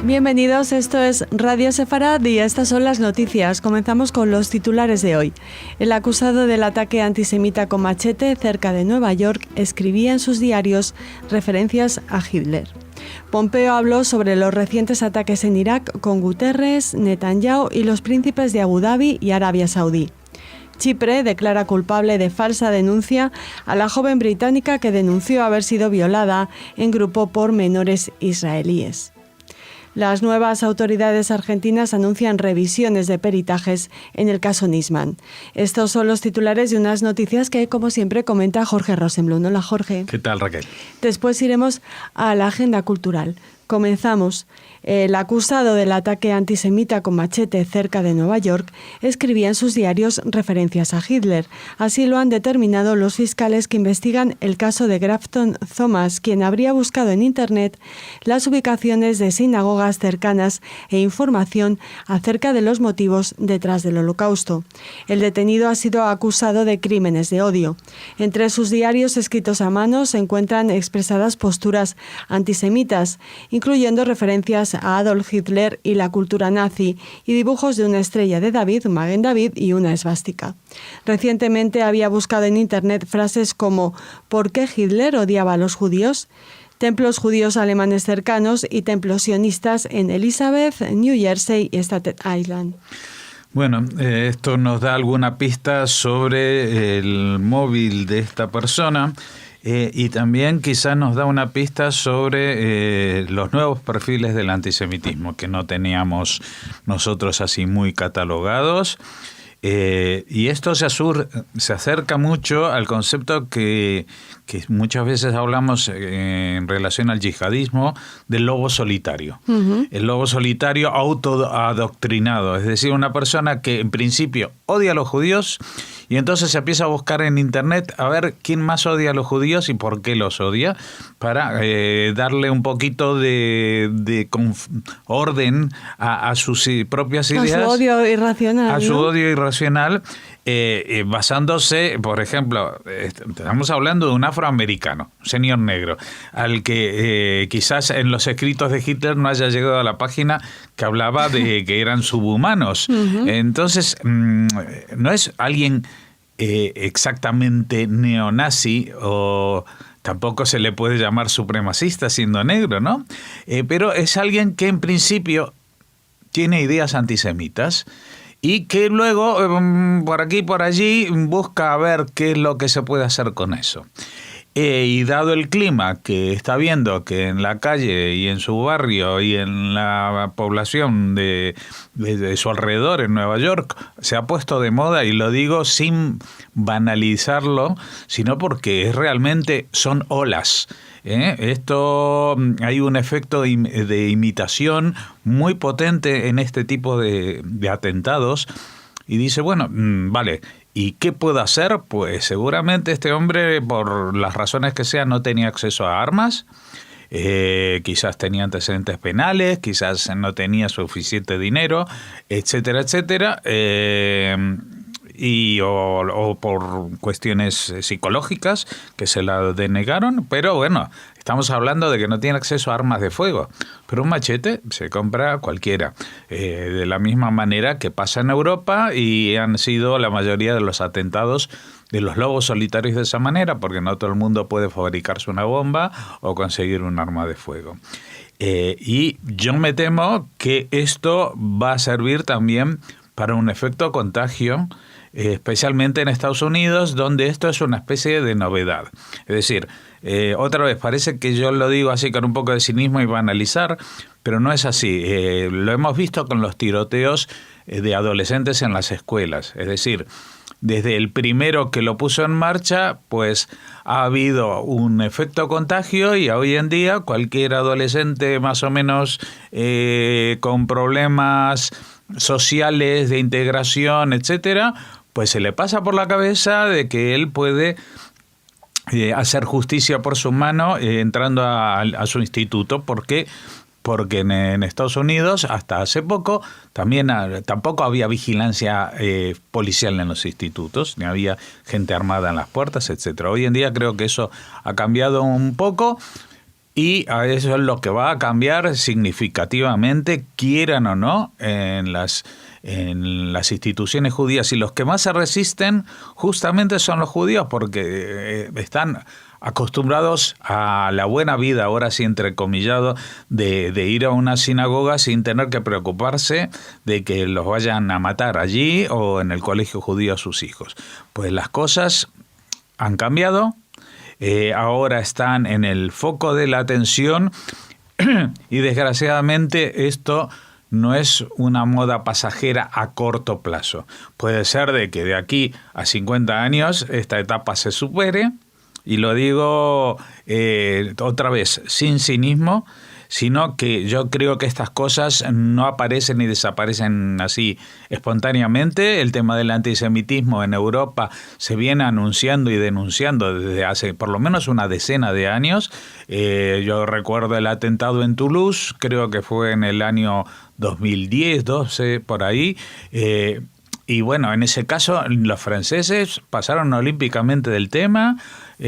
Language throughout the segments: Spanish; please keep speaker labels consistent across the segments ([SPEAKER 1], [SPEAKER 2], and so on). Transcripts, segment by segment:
[SPEAKER 1] Bienvenidos, esto es Radio Sefarad y estas son las noticias. Comenzamos con los titulares de hoy. El acusado del ataque antisemita con machete cerca de Nueva York escribía en sus diarios referencias a Hitler. Pompeo habló sobre los recientes ataques en Irak con Guterres, Netanyahu y los príncipes de Abu Dhabi y Arabia Saudí. Chipre declara culpable de falsa denuncia a la joven británica que denunció haber sido violada en grupo por menores israelíes. Las nuevas autoridades argentinas anuncian revisiones de peritajes en el caso Nisman. Estos son los titulares de unas noticias que, como siempre, comenta Jorge Rosenblum. Hola, Jorge.
[SPEAKER 2] ¿Qué tal, Raquel?
[SPEAKER 1] Después iremos a la agenda cultural. Comenzamos. El acusado del ataque antisemita con machete cerca de Nueva York escribía en sus diarios referencias a Hitler. Así lo han determinado los fiscales que investigan el caso de Grafton Thomas, quien habría buscado en Internet las ubicaciones de sinagogas cercanas e información acerca de los motivos detrás del Holocausto. El detenido ha sido acusado de crímenes de odio. Entre sus diarios escritos a mano se encuentran expresadas posturas antisemitas, incluyendo referencias a Adolf Hitler y la cultura nazi, y dibujos de una estrella de David, un Magen David y una esvástica. Recientemente había buscado en Internet frases como ¿por qué Hitler odiaba a los judíos?, templos judíos alemanes cercanos y templos sionistas en Elizabeth, New Jersey y Staten Island.
[SPEAKER 2] Bueno, esto nos da alguna pista sobre el móvil de esta persona. Y también quizás nos da una pista sobre los nuevos perfiles del antisemitismo que no teníamos nosotros así muy catalogados. Y esto se acerca mucho al concepto que muchas veces hablamos en relación al yihadismo del lobo solitario. Uh-huh. El lobo solitario autoadoctrinado, es decir, una persona que en principio odia a los judíos y entonces se empieza a buscar en Internet a ver quién más odia a los judíos y por qué los odia, para darle un poquito de orden a sus propias ideas.
[SPEAKER 1] A su odio irracional.
[SPEAKER 2] A su odio irracional, basándose, por ejemplo, estamos hablando de un afroamericano, un señor negro, al que quizás en los escritos de Hitler no haya llegado a la página que hablaba de que eran subhumanos. Uh-huh. Entonces, no es alguien exactamente neonazi, o tampoco se le puede llamar supremacista siendo negro, ¿no? Pero es alguien que en principio tiene ideas antisemitas y que luego, por aquí y por allí, busca ver qué es lo que se puede hacer con eso. Y dado el clima que está viendo que en la calle y en su barrio y en la población de su alrededor en Nueva York se ha puesto de moda, y lo digo sin banalizarlo, sino porque realmente son olas. Esto, hay un efecto de imitación muy potente en este tipo de atentados, y dice, bueno, vale, ¿y qué puedo hacer? Pues seguramente este hombre, por las razones que sean, no tenía acceso a armas, quizás tenía antecedentes penales, quizás no tenía suficiente dinero, etcétera, etcétera, o por cuestiones psicológicas que se la denegaron, pero bueno, estamos hablando de que no tiene acceso a armas de fuego, pero un machete se compra cualquiera, de la misma manera que pasa en Europa, y han sido la mayoría de los atentados de los lobos solitarios de esa manera, porque no todo el mundo puede fabricarse una bomba o conseguir un arma de fuego. Y yo me temo que esto va a servir también para un efecto contagio, especialmente en Estados Unidos, donde esto es una especie de novedad. Es decir, otra vez, parece que yo lo digo así con un poco de cinismo y banalizar, pero no es así. Lo hemos visto con los tiroteos de adolescentes en las escuelas. Es decir, desde el primero que lo puso en marcha, pues ha habido un efecto contagio, y hoy en día cualquier adolescente más o menos con problemas sociales, de integración, etcétera, pues se le pasa por la cabeza de que él puede hacer justicia por su mano entrando a su instituto, porque en Estados Unidos hasta hace poco tampoco había vigilancia policial en los institutos, ni había gente armada en las puertas, etcétera. Hoy en día creo que eso ha cambiado un poco, Y a eso es lo que va a cambiar significativamente, quieran o no, en las instituciones judías. Y los que más se resisten justamente son los judíos, porque están acostumbrados a la buena vida, ahora sí entrecomillado, de ir a una sinagoga sin tener que preocuparse de que los vayan a matar allí o en el colegio judío a sus hijos. Pues las cosas han cambiado. Ahora están en el foco de la atención y desgraciadamente esto no es una moda pasajera a corto plazo. Puede ser de que de aquí a 50 años esta etapa se supere, y lo digo otra vez sin cinismo, sino que yo creo que estas cosas no aparecen ni desaparecen así espontáneamente. El tema del antisemitismo en Europa se viene anunciando y denunciando desde hace por lo menos una decena de años. Yo recuerdo el atentado en Toulouse, creo que fue en el año 2010, 12, por ahí. Y bueno, en ese caso los franceses pasaron olímpicamente del tema.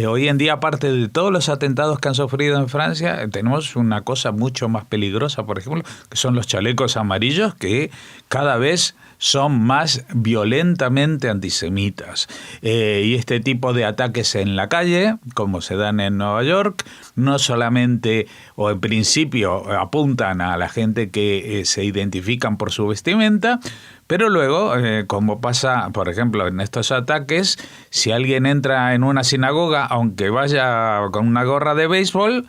[SPEAKER 2] Hoy en día, aparte de todos los atentados que han sufrido en Francia, tenemos una cosa mucho más peligrosa, por ejemplo, que son los chalecos amarillos, que cada vez son más violentamente antisemitas. Y este tipo de ataques en la calle, como se dan en Nueva York, no solamente o en principio apuntan a la gente que se identifican por su vestimenta, pero luego, como pasa, por ejemplo, en estos ataques, si alguien entra en una sinagoga, aunque vaya con una gorra de béisbol,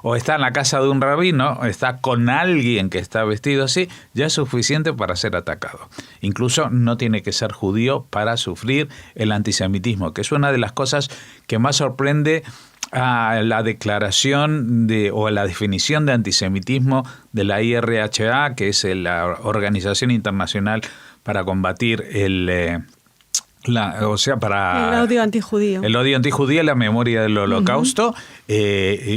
[SPEAKER 2] o está en la casa de un rabino, está con alguien que está vestido así, ya es suficiente para ser atacado. Incluso no tiene que ser judío para sufrir el antisemitismo, que es una de las cosas que más sorprende a la declaración o la definición de antisemitismo de la IRHA, que es la Organización Internacional para combatir el
[SPEAKER 1] odio antijudío.
[SPEAKER 2] El odio antijudío y la memoria del Holocausto,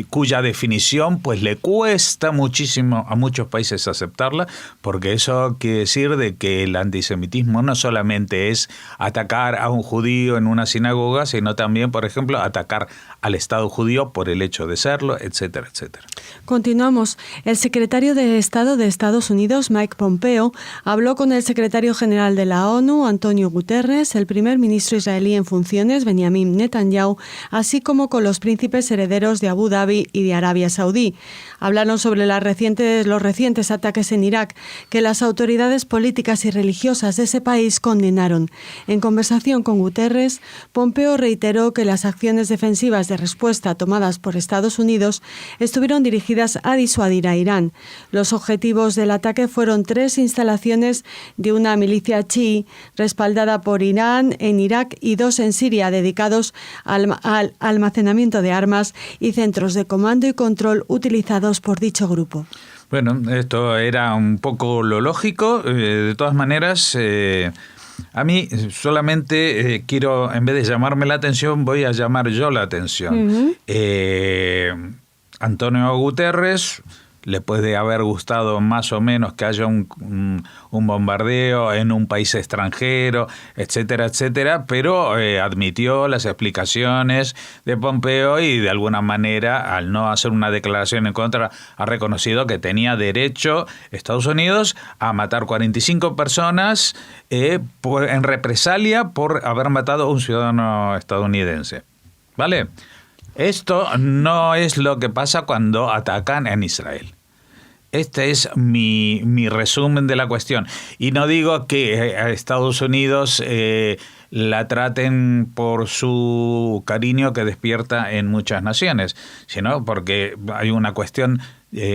[SPEAKER 2] cuya definición pues le cuesta muchísimo a muchos países aceptarla, porque eso quiere decir de que el antisemitismo no solamente es atacar a un judío en una sinagoga, sino también, por ejemplo, atacar al Estado judío por el hecho de serlo, etcétera, etcétera.
[SPEAKER 1] Continuamos. El secretario de Estado de Estados Unidos, Mike Pompeo, habló con el secretario general de la ONU, Antonio Guterres, el primer ministro israelí en funciones, Benjamin Netanyahu, así como con los príncipes herederos de Abu Dhabi y de Arabia Saudí. Hablaron sobre los recientes ataques en Irak, que las autoridades políticas y religiosas de ese país condenaron. En conversación con Guterres, Pompeo reiteró que las acciones defensivas de respuesta tomadas por Estados Unidos estuvieron dirigidas a disuadir a Irán. Los objetivos del ataque fueron 3 instalaciones de una milicia chií respaldada por Irán en Irak y 2 en Siria dedicados al almacenamiento de armas y centros de comando y control utilizados por dicho grupo.
[SPEAKER 2] Bueno, esto era un poco lo lógico. De todas maneras, a mí solamente quiero, en vez de llamarme la atención, voy a llamar yo la atención. Antonio Guterres le puede haber gustado más o menos que haya un bombardeo en un país extranjero, etcétera, etcétera, pero admitió las explicaciones de Pompeo y de alguna manera, al no hacer una declaración en contra, ha reconocido que tenía derecho Estados Unidos a matar 45 personas en represalia por haber matado a un ciudadano estadounidense. ¿Vale? Esto no es lo que pasa cuando atacan en Israel. Este es mi resumen de la cuestión. Y no digo que a Estados Unidos la traten por su cariño que despierta en muchas naciones, sino porque hay una cuestión,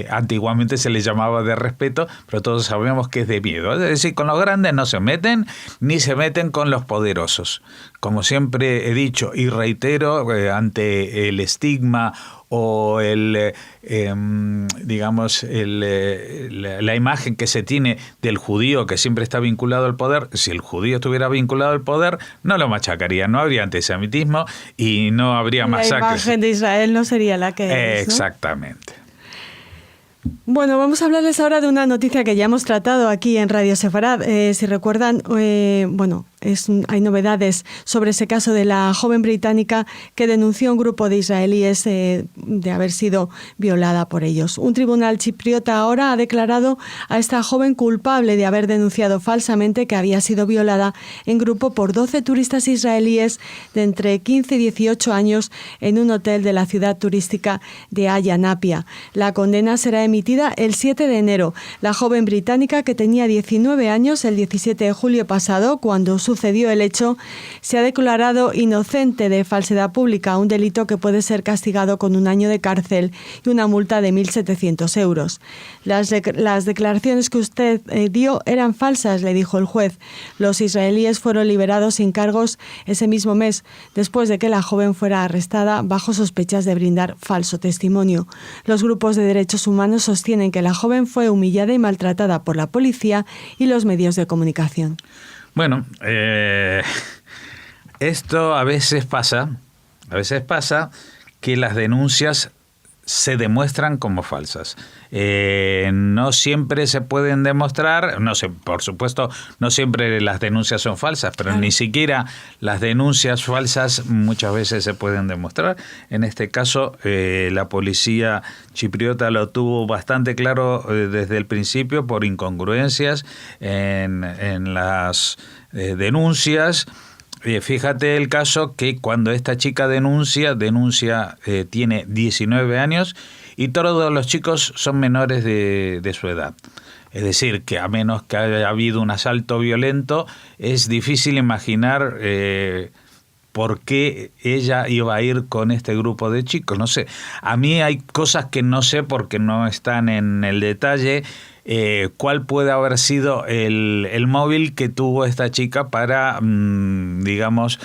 [SPEAKER 2] antiguamente se les llamaba de respeto, pero todos sabemos que es de miedo. Es decir, con los grandes no se meten, ni se meten con los poderosos. Como siempre he dicho y reitero, ante el estigma o la imagen que se tiene del judío que siempre está vinculado al poder, si el judío estuviera vinculado al poder, no lo machacaría, no habría antisemitismo y no habría masacres.
[SPEAKER 1] La imagen de Israel no sería la que es, ¿no?
[SPEAKER 2] Exactamente.
[SPEAKER 1] Bueno, vamos a hablarles ahora de una noticia que ya hemos tratado aquí en Radio Sefarad. Si recuerdan, hay novedades sobre ese caso de la joven británica que denunció a un grupo de israelíes de haber sido violada por ellos. Un tribunal chipriota ahora ha declarado a esta joven culpable de haber denunciado falsamente que había sido violada en grupo por 12 turistas israelíes de entre 15 y 18 años en un hotel de la ciudad turística de Ayanapia. La condena será emitida el 7 de enero. La joven británica, que tenía 19 años el 17 de julio pasado, cuando sucedió el hecho, se ha declarado inocente de falsedad pública, un delito que puede ser castigado con 1 año de cárcel y una multa de 1.700 euros. Las declaraciones que usted dio eran falsas, le dijo el juez. Los israelíes fueron liberados sin cargos ese mismo mes, después de que la joven fuera arrestada bajo sospechas de brindar falso testimonio. Los grupos de derechos humanos sostienen que la joven fue humillada y maltratada por la policía y los medios de comunicación.
[SPEAKER 2] Bueno, esto a veces pasa que las denuncias se demuestran como falsas. No siempre se pueden demostrar, no sé, por supuesto, no siempre las denuncias son falsas, pero ni siquiera las denuncias falsas muchas veces se pueden demostrar. En este caso, la policía chipriota lo tuvo bastante claro desde el principio por incongruencias en las denuncias. Fíjate el caso que cuando esta chica denuncia tiene 19 años y todos los chicos son menores de su edad. Es decir, que a menos que haya habido un asalto violento, es difícil imaginar por qué ella iba a ir con este grupo de chicos. No sé, a mí hay cosas que no sé porque no están en el detalle. ¿Cuál puede haber sido el móvil que tuvo esta chica para, digamos,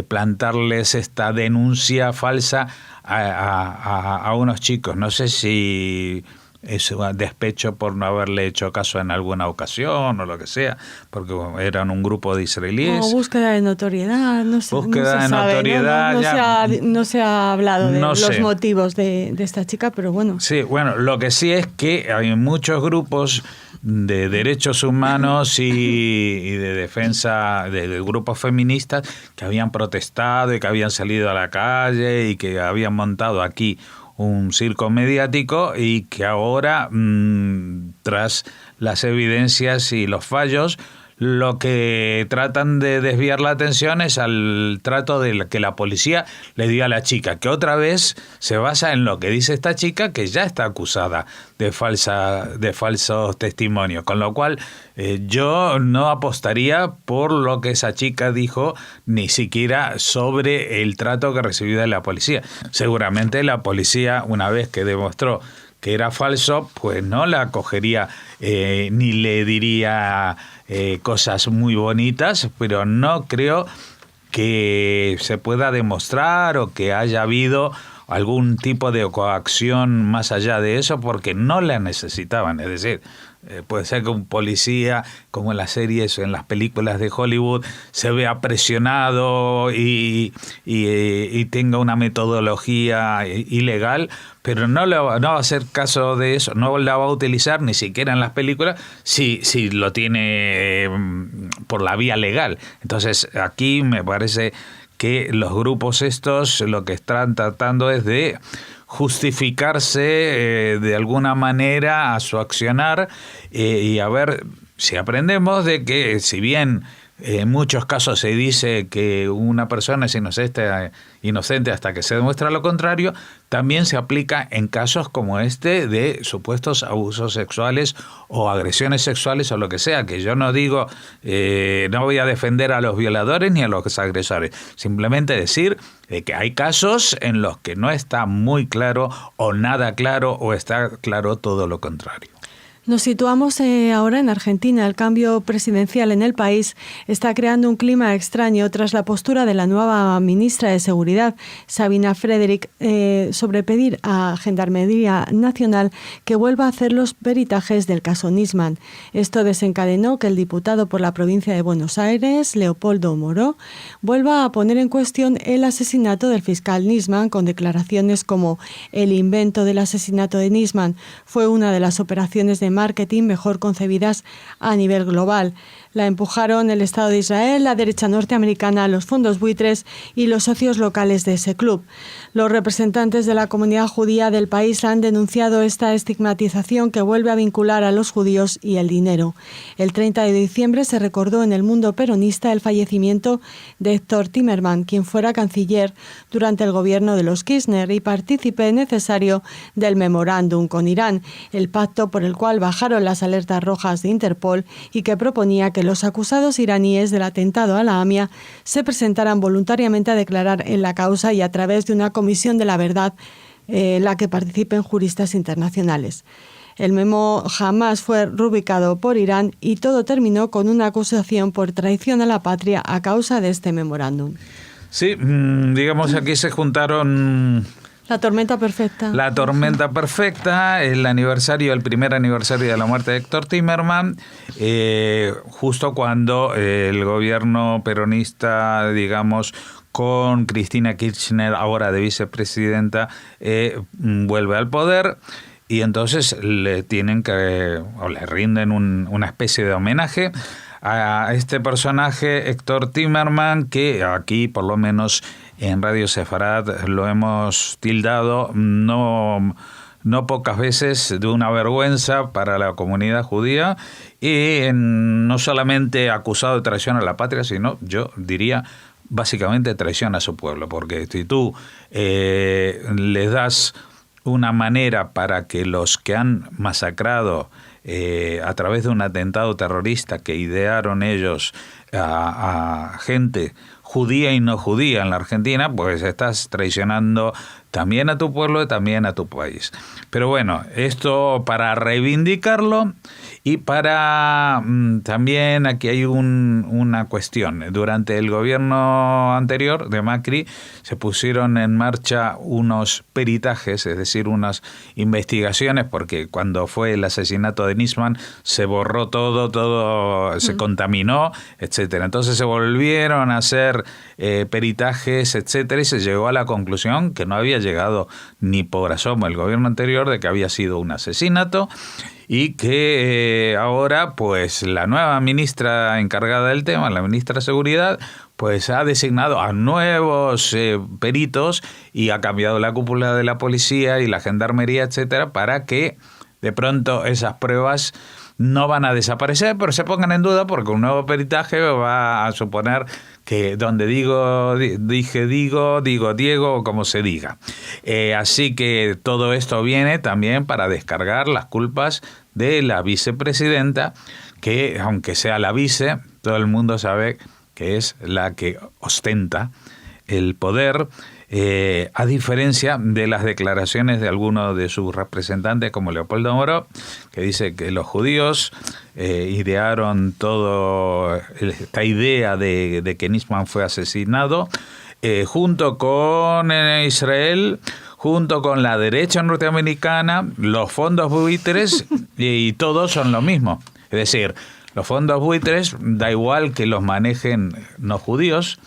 [SPEAKER 2] plantarles esta denuncia falsa a unos chicos? No sé si es un despecho por no haberle hecho caso en alguna ocasión o lo que sea, porque eran un grupo de israelíes.
[SPEAKER 1] O búsqueda de notoriedad, no sé.
[SPEAKER 2] Búsqueda de notoriedad.
[SPEAKER 1] No se ha hablado de los motivos de esta chica, pero bueno.
[SPEAKER 2] Sí, bueno, lo que sí es que hay muchos grupos de derechos humanos y de defensa de grupos feministas que habían protestado y que habían salido a la calle y que habían montado aquí un circo mediático y que ahora, tras las evidencias y los fallos, lo que tratan de desviar la atención es al trato de que la policía le dio a la chica, que otra vez se basa en lo que dice esta chica, que ya está acusada de falsos testimonios, con lo cual yo no apostaría por lo que esa chica dijo, ni siquiera sobre el trato que recibió de la policía. Seguramente la policía, una vez que demostró que era falso, pues no la cogería ni le diría cosas muy bonitas, pero no creo que se pueda demostrar o que haya habido algún tipo de coacción más allá de eso, porque no la necesitaban. Es decir, puede ser que un policía, como en las series o en las películas de Hollywood, se vea presionado y tenga una metodología ilegal, pero no va a hacer caso de eso, no la va a utilizar ni siquiera en las películas si lo tiene por la vía legal. Entonces aquí me parece que los grupos estos lo que están tratando es de justificarse de alguna manera a su accionar y a ver si aprendemos de que, si bien en muchos casos se dice que una persona es inocente hasta que se demuestra lo contrario, también se aplica en casos como este de supuestos abusos sexuales o agresiones sexuales o lo que sea, que yo no digo, no voy a defender a los violadores ni a los agresores, simplemente decir que hay casos en los que no está muy claro o nada claro o está claro todo lo contrario.
[SPEAKER 1] Nos situamos ahora en Argentina. El cambio presidencial en el país está creando un clima extraño tras la postura de la nueva ministra de Seguridad, Sabina Frederick, sobre pedir a Gendarmería Nacional que vuelva a hacer los peritajes del caso Nisman. Esto desencadenó que el diputado por la provincia de Buenos Aires, Leopoldo Moró, vuelva a poner en cuestión el asesinato del fiscal Nisman con declaraciones como: el invento del asesinato de Nisman fue una de las operaciones de marketing mejor concebidas a nivel global. La empujaron el Estado de Israel, la derecha norteamericana, los fondos buitres y los socios locales de ese club. Los representantes de la comunidad judía del país han denunciado esta estigmatización que vuelve a vincular a los judíos y el dinero. El 30 de diciembre se recordó en el mundo peronista el fallecimiento de Héctor Timerman, quien fuera canciller durante el gobierno de los Kirchner y partícipe necesario del memorándum con Irán, el pacto por el cual bajaron las alertas rojas de Interpol y que proponía que los acusados iraníes del atentado a la AMIA se presentaran voluntariamente a declarar en la causa y a través de una comisión de la verdad la que participen juristas internacionales. El memo jamás fue rubricado por Irán y todo terminó con una acusación por traición a la patria a causa de este memorándum.
[SPEAKER 2] Sí, digamos aquí se juntaron...
[SPEAKER 1] La tormenta perfecta.
[SPEAKER 2] La tormenta perfecta, el primer aniversario de la muerte de Héctor Timerman, justo cuando el gobierno peronista, digamos, con Cristina Kirchner, ahora de vicepresidenta, vuelve al poder. Y entonces le rinden una especie de homenaje a este personaje, Héctor Timerman, que aquí, por lo menos en Radio Sefarad, lo hemos tildado no pocas veces de una vergüenza para la comunidad judía, y no solamente acusado de traición a la patria, sino, yo diría, básicamente traición a su pueblo, porque si tú les das una manera para que los que han masacrado a través de un atentado terrorista que idearon ellos a gente judía y no judía en la Argentina, pues estás traicionando también a tu pueblo y también a tu país. Pero bueno, esto para reivindicarlo y para también aquí hay una cuestión. Durante el gobierno anterior de Macri se pusieron en marcha unos peritajes, es decir, unas investigaciones, porque cuando fue el asesinato de Nisman se borró todo se contaminó, etcétera. Entonces se volvieron a hacer peritajes, etcétera, y se llegó a la conclusión que no había llegado ni por asomo el gobierno anterior de que había sido un asesinato, y que ahora pues la nueva ministra encargada del tema, la ministra de Seguridad, pues ha designado a nuevos peritos y ha cambiado la cúpula de la policía y la gendarmería, etcétera, para que de pronto esas pruebas no van a desaparecer, pero se pongan en duda, porque un nuevo peritaje va a suponer que donde digo Diego, o como se diga. Así que todo esto viene también para descargar las culpas de la vicepresidenta, que aunque sea la vice, todo el mundo sabe que es la que ostenta el poder, a diferencia de las declaraciones de algunos de sus representantes, como Leopoldo Moro, que dice que los judíos idearon toda esta idea de que Nisman fue asesinado, junto con Israel, junto con la derecha norteamericana, los fondos buitres, y todos son lo mismo. Es decir, los fondos buitres, da igual que los manejen no judíos,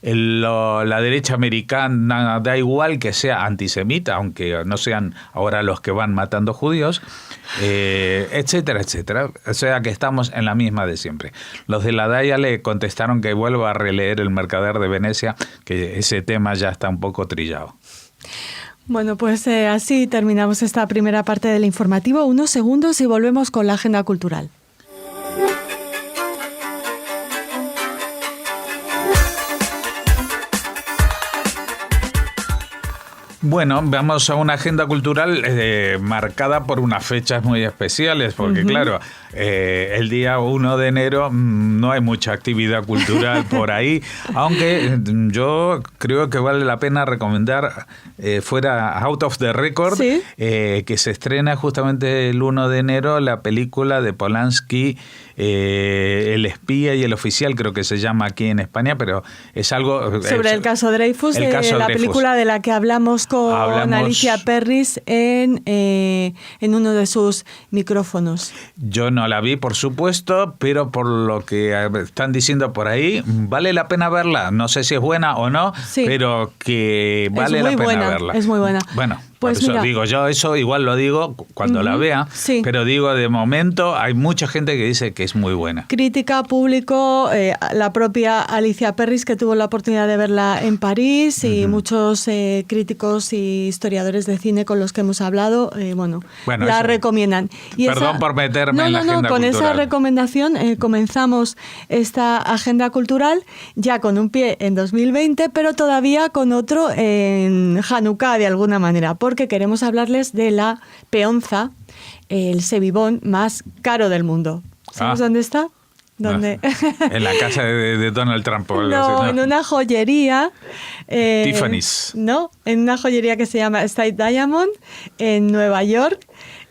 [SPEAKER 2] la derecha americana da igual que sea antisemita, aunque no sean ahora los que van matando judíos, etcétera, etcétera. O sea que estamos en la misma de siempre. Los de la DAIA le contestaron que vuelva a releer El Mercader de Venecia, que ese tema ya está un poco trillado.
[SPEAKER 1] Bueno, pues así terminamos esta primera parte del informativo. Unos segundos y volvemos con la agenda cultural.
[SPEAKER 2] Bueno, vamos a una agenda cultural marcada por unas fechas muy especiales, porque claro, el día 1 de enero no hay mucha actividad cultural por ahí, aunque yo creo que vale la pena recomendar fuera Out of the Record, ¿sí? Que se estrena justamente el 1 de enero la película de Polanski, El espía y el oficial, creo que se llama aquí en España, pero es algo...
[SPEAKER 1] Sobre el caso Dreyfus, la
[SPEAKER 2] Dreyfus.
[SPEAKER 1] Película de la que hablamos con Alicia Perris en uno de sus micrófonos.
[SPEAKER 2] Yo no la vi, por supuesto, pero por lo que están diciendo por ahí, vale la pena verla. No sé si es buena o no, sí, pero que vale la pena verla.
[SPEAKER 1] Es muy buena.
[SPEAKER 2] Bueno,
[SPEAKER 1] Pues
[SPEAKER 2] por eso
[SPEAKER 1] mira,
[SPEAKER 2] digo yo, eso igual lo digo cuando la vea,
[SPEAKER 1] sí.
[SPEAKER 2] pero digo, de momento hay mucha gente que dice que es muy buena.
[SPEAKER 1] Crítica, público, la propia Alicia Perris, que tuvo la oportunidad de verla en París, y muchos críticos y historiadores de cine con los que hemos hablado, bueno, la
[SPEAKER 2] eso,
[SPEAKER 1] recomiendan. Y
[SPEAKER 2] perdón por meterme en la agenda
[SPEAKER 1] con
[SPEAKER 2] cultural.
[SPEAKER 1] esa recomendación comenzamos esta agenda cultural, ya con un pie en 2020, pero todavía con otro en Hanukkah, de alguna manera, porque queremos hablarles de la peonza, el sebibón más caro del mundo. ¿Sabes dónde está? ¿Dónde?
[SPEAKER 2] En la casa de Donald Trump. O algo
[SPEAKER 1] no,
[SPEAKER 2] así, ¿no?
[SPEAKER 1] en una joyería.
[SPEAKER 2] Tiffany's.
[SPEAKER 1] No, en una joyería que se llama State Diamond, en Nueva York.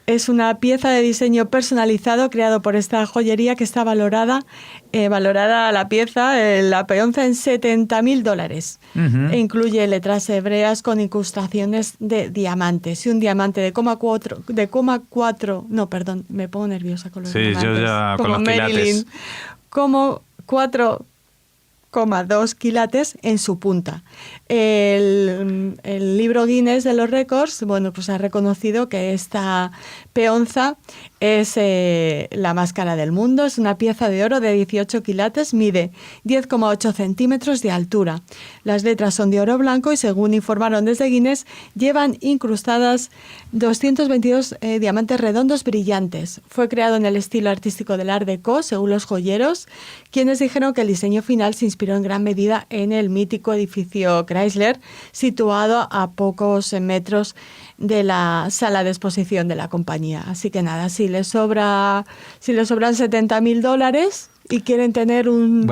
[SPEAKER 1] Es una pieza de diseño personalizado creado por esta joyería que está valorada la pieza, la peonza, en $70,000. E incluye letras hebreas con incrustaciones de diamantes. Y un diamante de 4, no, perdón, me pongo nerviosa con los diamantes.
[SPEAKER 2] Sí, yo ya
[SPEAKER 1] como
[SPEAKER 2] con los
[SPEAKER 1] Marilyn,
[SPEAKER 2] quilates.
[SPEAKER 1] como 4,2 quilates en su punta. El libro Guinness de los récords, bueno, pues ha reconocido que esta peonza es la más cara del mundo. Es una pieza de oro de 18 quilates, mide 10,8 centímetros de altura. Las letras son de oro blanco y, según informaron desde Guinness, llevan incrustadas 222 diamantes redondos brillantes. Fue creado en el estilo artístico del Art Deco, según los joyeros, quienes dijeron que el diseño final se inspiró en gran medida en el mítico edificio Chrysler, situado a pocos metros de la sala de exposición de la compañía. Así que nada, si les sobran $70,000 y quieren tener un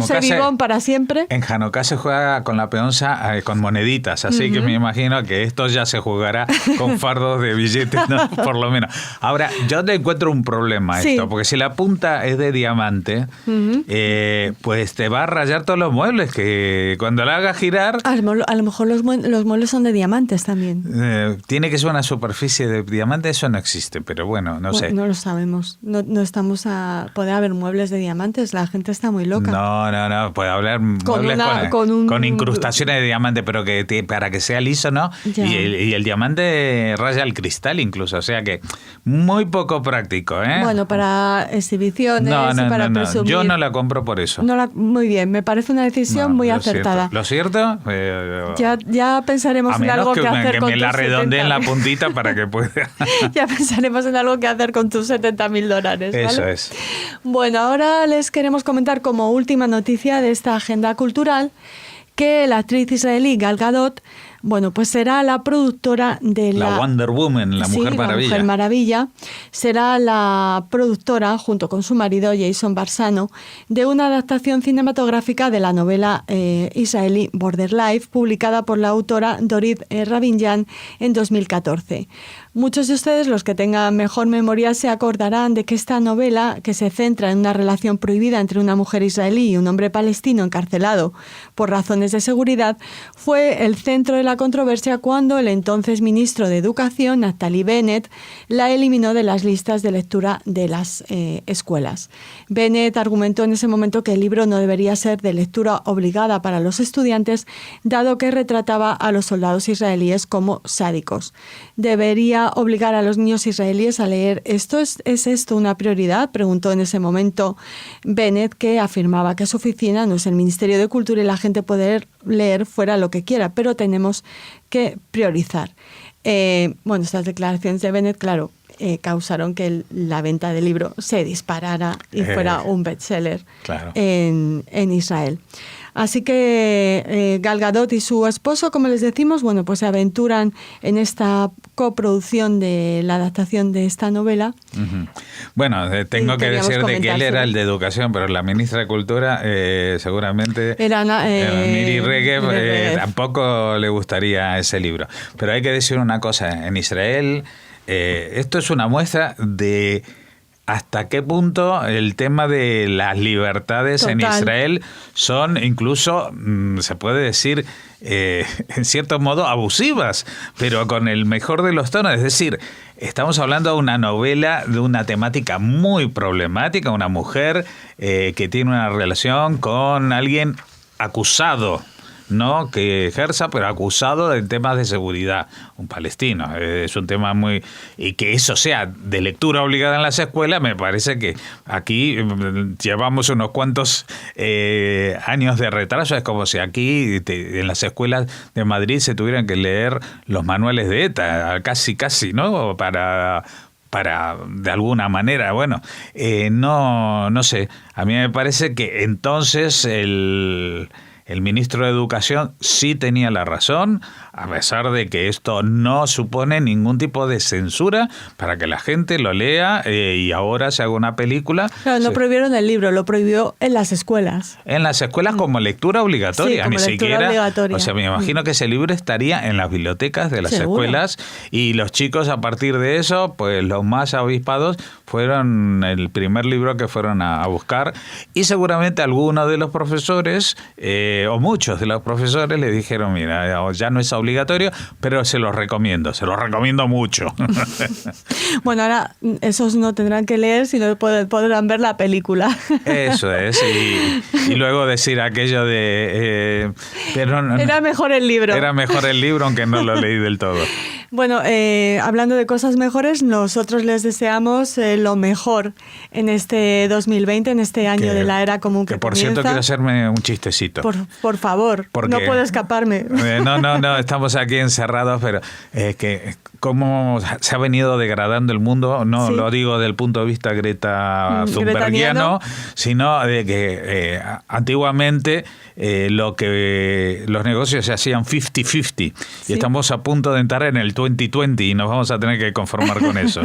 [SPEAKER 1] sebibón para siempre.
[SPEAKER 2] En Hanukkah se juega con la peonza con moneditas, así que me imagino que esto ya se jugará con fardos de billetes, ¿no? Por lo menos. Ahora, yo le encuentro un problema a esto, porque si la punta es de diamante, pues te va a rayar todos los muebles, que cuando la haga girar...
[SPEAKER 1] A lo mejor los muebles son de diamantes también.
[SPEAKER 2] Tiene que ser una superficie de diamante, eso no existe, pero bueno, no sé.
[SPEAKER 1] No lo sabemos. No estamos puede haber muebles de diamantes. La gente está muy loca.
[SPEAKER 2] No, puede haber muebles con incrustaciones de diamante, pero que para que sea liso, ¿no? Y el diamante raya el cristal incluso, o sea que muy poco práctico, ¿eh?
[SPEAKER 1] Bueno, para exhibiciones y para presumir.
[SPEAKER 2] Yo no la compro por eso.
[SPEAKER 1] Muy bien, me parece una decisión muy acertada.
[SPEAKER 2] ¿Lo cierto?
[SPEAKER 1] Ya pensaremos en algo que hacer con
[SPEAKER 2] me la redondeen la puntita para que pueda.
[SPEAKER 1] Ya pensaremos en algo que hacer con tus $70,000, ¿vale?
[SPEAKER 2] Eso es.
[SPEAKER 1] Bueno, ahora les queremos comentar como última noticia de esta agenda cultural que la actriz israelí Gal Gadot, bueno, pues será la productora de
[SPEAKER 2] la Wonder Woman, la Mujer Maravilla.
[SPEAKER 1] La Mujer Maravilla. Será la productora, junto con su marido Jason Barsano, de una adaptación cinematográfica de la novela israelí Border Life, publicada por la autora Dorit Rabinyan en 2014. Muchos de ustedes, los que tengan mejor memoria, se acordarán de que esta novela, que se centra en una relación prohibida entre una mujer israelí y un hombre palestino encarcelado por razones de seguridad, fue el centro de la controversia cuando el entonces ministro de Educación, Naftali Bennett, la eliminó de las listas de lectura de las escuelas. Bennett argumentó en ese momento que el libro no debería ser de lectura obligada para los estudiantes, dado que retrataba a los soldados israelíes como sádicos. Debería obligar a los niños israelíes a leer esto. ¿Es esto una prioridad?, preguntó en ese momento Bennett, que afirmaba que su oficina no es el Ministerio de Cultura y la gente puede leer fuera lo que quiera, pero tenemos que priorizar. Bueno, estas declaraciones de Bennett, claro, causaron que la venta del libro se disparara y fuera un bestseller en Israel. Así que Gal Gadot y su esposo, como les decimos, bueno, pues se aventuran en esta coproducción de la adaptación de esta novela.
[SPEAKER 2] Bueno, tengo que decir de que él era el de Educación, pero la ministra de Cultura seguramente era Miri Regev, tampoco le gustaría ese libro. Pero hay que decir una cosa, en Israel esto es una muestra de hasta qué punto el tema de las libertades en Israel son incluso, se puede decir, en cierto modo abusivas, pero con el mejor de los tonos. Es decir, estamos hablando de una novela de una temática muy problemática, una mujer que tiene una relación con alguien acusado, no que ejerza, pero acusado de temas de seguridad, un palestino. Es un tema muy... Y que eso sea de lectura obligada en las escuelas, me parece que aquí llevamos unos cuantos años de retraso. Es como si aquí en las escuelas de Madrid se tuvieran que leer los manuales de ETA, casi, ¿no? Para de alguna manera, bueno, no sé, a mí me parece que entonces el ministro de Educación sí tenía la razón, a pesar de que esto no supone ningún tipo de censura para que la gente lo lea y ahora se haga una película.
[SPEAKER 1] Claro, no prohibieron el libro, lo prohibió en las escuelas.
[SPEAKER 2] En las escuelas como lectura obligatoria,
[SPEAKER 1] sí, como
[SPEAKER 2] ni
[SPEAKER 1] lectura
[SPEAKER 2] siquiera.
[SPEAKER 1] Obligatoria.
[SPEAKER 2] O sea, me imagino que ese libro estaría en las bibliotecas de las escuelas y los chicos a partir de eso, pues los más avispados fueron el primer libro que fueron a buscar y seguramente algunos de los profesores o muchos de los profesores le dijeron, mira, ya no es obligatorio, pero se los recomiendo mucho.
[SPEAKER 1] Bueno, ahora esos no tendrán que leer, sino podrán ver la película.
[SPEAKER 2] Eso es, y luego decir aquello de... pero no,
[SPEAKER 1] era mejor el libro.
[SPEAKER 2] Era mejor el libro, aunque no lo leí del todo.
[SPEAKER 1] Bueno, hablando de cosas mejores, nosotros les deseamos lo mejor en este 2020, en este año de la era común que
[SPEAKER 2] por
[SPEAKER 1] comienza.
[SPEAKER 2] cierto, quiero hacerme un chistecito.
[SPEAKER 1] Por favor, no puedo escaparme.
[SPEAKER 2] No, estamos aquí encerrados, pero que cómo se ha venido degradando el mundo, no sí. Lo digo del punto de vista Greta Thunbergiano, sino de que antiguamente los negocios se hacían 50-50 y sí. Estamos a punto de entrar en el 2020 y nos vamos a tener que conformar con eso.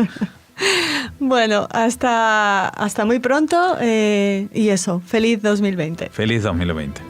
[SPEAKER 1] Bueno, hasta muy pronto y eso, feliz 2020.
[SPEAKER 2] Feliz 2020.